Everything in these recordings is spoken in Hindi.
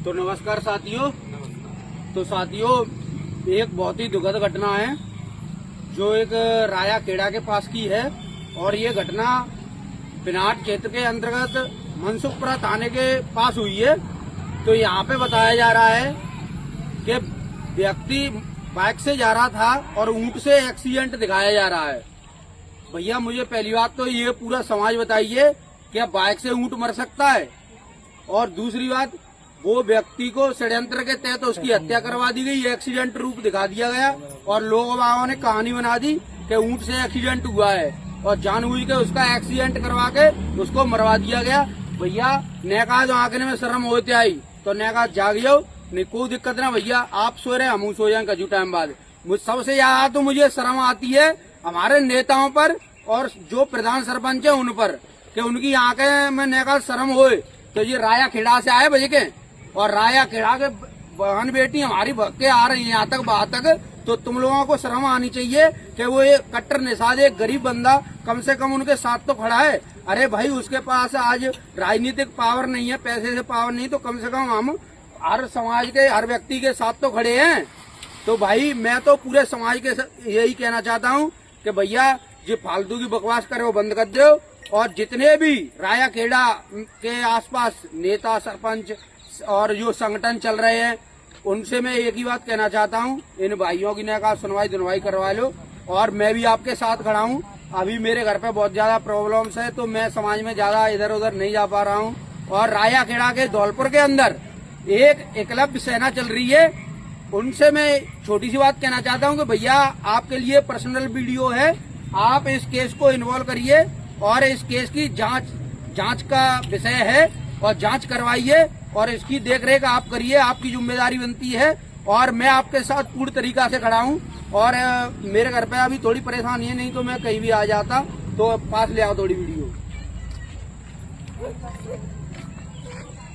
तो नमस्कार साथियों। तो साथियों, एक बहुत ही दुखद घटना है जो एक राया खेड़ा के पास की है और ये घटना पिनाट क्षेत्र के अंतर्गत मनसुखपुरा थाने के पास हुई है। तो यहाँ पे बताया जा रहा है कि व्यक्ति बाइक से जा रहा था और ऊंट से एक्सीडेंट दिखाया जा रहा है। भैया मुझे पहली बात तो ये पूरा समाज बताइए, क्या बाइक से ऊंट मर सकता है? और दूसरी बात, वो व्यक्ति को षड्यंत्र के तहत उसकी हत्या करवा दी गई, एक्सीडेंट रूप दिखा दिया गया और लोगों बागों ने कहानी बना दी कि ऊंट से एक्सीडेंट हुआ है और जानबूझ के उसका एक्सीडेंट करवा के उसको मरवा दिया गया। भैया ने कहा जो आंखने में शर्म होते आई तो ने कहा जागियो, नहीं कोई दिक्कत ना भैया, आप सो रहे हम सो जाए कजू टाइम बाद। सबसे ज्यादा तो मुझे शर्म आती है हमारे नेताओं पर और जो प्रधान सरपंच है उन पर, कि उनकी आंखें में ने कहा शर्म होए। तो ये राया खेड़ा से आए बजे के और राया खेड़ा के बहन बेटी हमारी भग के आ रही है यहाँ तक बाहर तक, तो तुम लोगों को शर्म आनी चाहिए कि वो एक कट्टर निषाद एक गरीब बंदा कम से कम उनके साथ तो खड़ा है। अरे भाई उसके पास आज राजनीतिक पावर नहीं है, पैसे से पावर नहीं, तो कम से कम हम हर समाज के हर व्यक्ति के साथ तो खड़े हैं। तो भाई मैं तो पूरे समाज के यही कहना चाहता हूँ कि भैया जो फालतू की बकवास करे वो बंद कर दो और जितने भी राया खेड़ा के आसपास नेता सरपंच और जो संगठन चल रहे हैं उनसे मैं एक ही बात कहना चाहता हूँ, इन भाइयों की नया सुनवाई करवा लो। और मैं भी आपके साथ खड़ा हूँ। अभी मेरे घर पे बहुत ज्यादा प्रॉब्लम्स है तो मैं समाज में ज्यादा इधर उधर नहीं जा पा रहा हूँ। और राया खेड़ा के धौलपुर के अंदर एक एकलव्य सेना चल रही है, उनसे मैं छोटी सी बात कहना चाहता हूँ कि भैया आपके लिए पर्सनल वीडियो है, आप इस केस को इन्वॉल्व करिए और इस केस की जांच का विषय है और जांच करवाइए और इसकी देखरेख आप करिए, आपकी जिम्मेदारी बनती है। और मैं आपके साथ पूर्ण तरीका से खड़ा हूँ और मेरे घर पे अभी थोड़ी परेशानी है, नहीं तो मैं कहीं भी आ जाता। तो पास ले आओ थोड़ी वीडियो।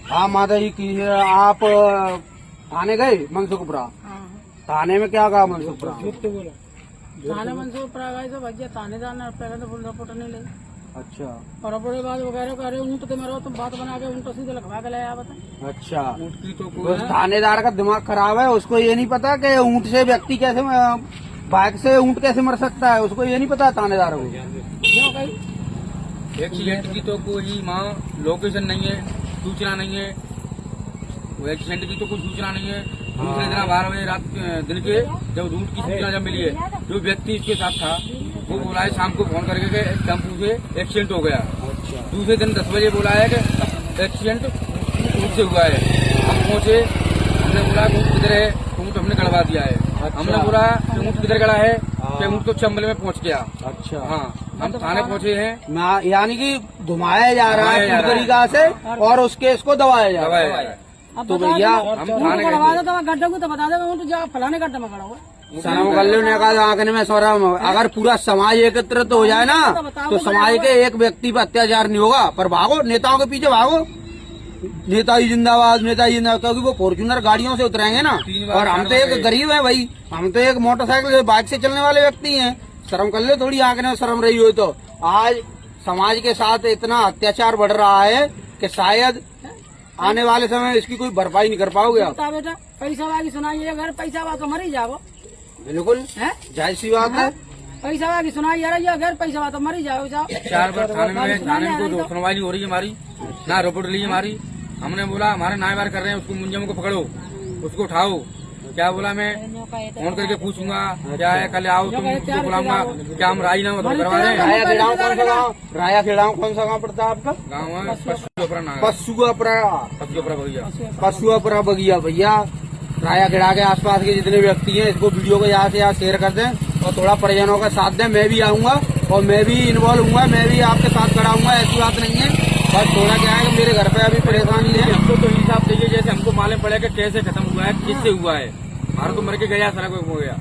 हाँ माता जी की आप थाने गए मनसुखपुरा? थाने में क्या कहा मनसुखपुरा? थाने मनसुखपुरा गए तो भैया थानेदार ने पहले तो फुल रिपोर्ट नहीं ली। अच्छा। और अपने बाद वगैरह कह रहे ऊँट के मरो तुम बात बना के ऊँट सीधे लखवा के लाया बता। अच्छा, उस थानेदार का दिमाग खराब है, उसको ये नहीं पता कि ऊँट से व्यक्ति कैसे बाइक से ऊँट कैसे मर सकता है, उसको ये नहीं पता थानेदार को। क्यों कही एक्सीडेंट की तो कोई वहाँ लोकेशन नहीं है, सूचना नहीं है। वो एक्सीडेंट की तो कोई सूचना नहीं है। दूसरे दिन 12 बजे रात दिन के जब ऊँट की सूचना जब मिली है, जो व्यक्ति इसके साथ था वो बोला है शाम को फोन करके टेम्पू से एक्सीडेंट हो गया। दूसरे दिन 10 बजे बोला है कि एक्सीडेंट ऊँट से हुआ है। हम पहुंचे, हमने बोला ऊँट किधर है, ऊँट हमने गड़वा दिया है। हमने बोला ऊँट किधर गड़ा है, ऊँट तो चंबल में पहुंच गया। अच्छा। हाँ, हम थाने पहुंचे हैं। यानी कि घुमाया जा रहा है पूरी तरीका से और उस केस को दबाया जा रहा है। तो भैया हम थाने गड्ढे को तो बता दे ऊँट जो फलाने गड्ढे में खड़ा हुआ। शर्म कर लो, ने कहा आंखने में शर्म। अगर पूरा समाज एकत्रित हो जाए ना तो समाज के एक व्यक्ति पर अत्याचार नहीं होगा। पर भागो, नेताओं के पीछे भागो, नेताजी जिंदाबाद, नेताजी जिंदाबाद, क्योंकि वो फॉर्च्यूनर गाड़ियों से उतरेंगे ना। और हम तो एक गरीब है भाई, हम तो एक मोटरसाइकिल से बाइक से चलने वाले व्यक्ति हैं। शर्म कर लो थोड़ी, आंखने में शर्म रही हो तो। आज समाज के साथ इतना अत्याचार बढ़ रहा है कि शायद आने वाले समय इसकी कोई भरपाई नहीं कर पाओगे आप। बेटा पैसा वाली सुनाइए, अगर पैसा वा तो मर ही जाओ। बिल्कुल है, जाहिर सी बात है। पैसा वाली सुनाई जा रही है, अगर पैसा वा तो मर ही जाओ। 4 बार थाने में कोई सुनवाई नहीं हो रही है हमारी, ना रिपोर्ट ली हमारी। हमने बोला हमारे नायबार कर रहे हैं, उसको मुंजम को पकड़ो, उसको उठाओ। क्या बोला, मैं फोन करके पूछूंगा क्या है, कल आओ तुमको बुलाऊंगा। क्या हम राजीनामा तो करवा रहे हैं? राया खेड़ा कौन सा गाँव पड़ता है आपका? गाँव है पशुअपरा बगिया। भैया राया खेड़ा के आसपास के जितने व्यक्ति हैं इसको वीडियो को यहाँ से यहाँ शेयर कर दें और थोड़ा परिजनों का साथ दें। मैं भी आऊंगा और मैं भी इन्वॉल्व हूँ, मैं भी आपके साथ खड़ा हूँ, ऐसी बात नहीं है। बस थोड़ा क्या है कि मेरे घर पे अभी परेशानी है। हमको तो हिसाब चाहिए, जैसे हमको मालूम पड़े कि कैसे खत्म हुआ है, किससे हुआ है। हमारा तो मर के गया, सारा कोई हो गया।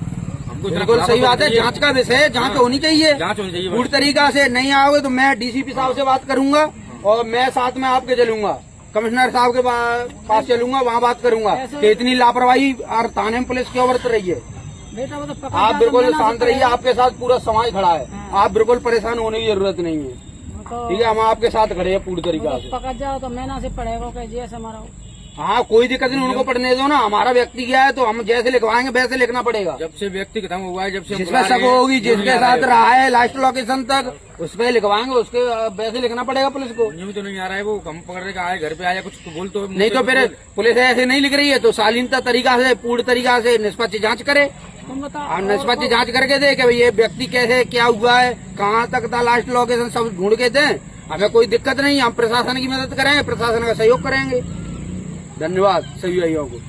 हमको बिल्कुल सही बात है, जांच का विषय है, जांच होनी चाहिए, जांच होनी चाहिए। पूरी तरीका से नहीं आओगे तो मैं डीसीपी साहब से बात करूंगा और मैं साथ में आपके चलूंगा, कमिश्नर साहब के पास चलूंगा, वहाँ बात करूंगा कि इतनी लापरवाही और थाने में पुलिस क्यों बरत रही है। आप बिल्कुल शांत रहिए, आपके साथ पूरा समाज खड़ा है, आप बिल्कुल परेशान होने की जरूरत नहीं है। ठीक है, हम आपके साथ खड़े हैं पूरी तरीका से। पकड़ जाओ तो मैना से पड़ेगा जैसे हमारा हाँ कोई दिक्कत नहीं, उनको पढ़ने दो ना। हमारा व्यक्ति गया है तो हम जैसे लिखवाएंगे वैसे लिखना पड़ेगा। जब से व्यक्ति खत्म हुआ है, जब से हम जिसमें बुला सब रहे हैं, होगी, यूं नहीं जिसके आ साथ है। रहा है लास्ट लोकेशन तक, उस पर लिखवाएंगे, उसके वैसे लिखना पड़ेगा पुलिस को। यूं तो नहीं आ रहा है, वो हम पकड़ के आए घर पे आया, कुछ तो बोल तो नहीं तो फिर पुलिस ऐसे नहीं लिख रही है तो शालीनता तरीका से, पूर्ण तरीका से निष्पक्ष जांच करे। तुम बताओ। और निष्पक्ष जांच करके दे कि भाई ये व्यक्ति कैसे क्या हुआ है, कहाँ तक था लास्ट लोकेशन, सब ढूंढ के दें। हमें कोई दिक्कत नहीं, हम प्रशासन की मदद करेंगे, प्रशासन का सहयोग करेंगे। धन्यवाद सभी भाइयों को।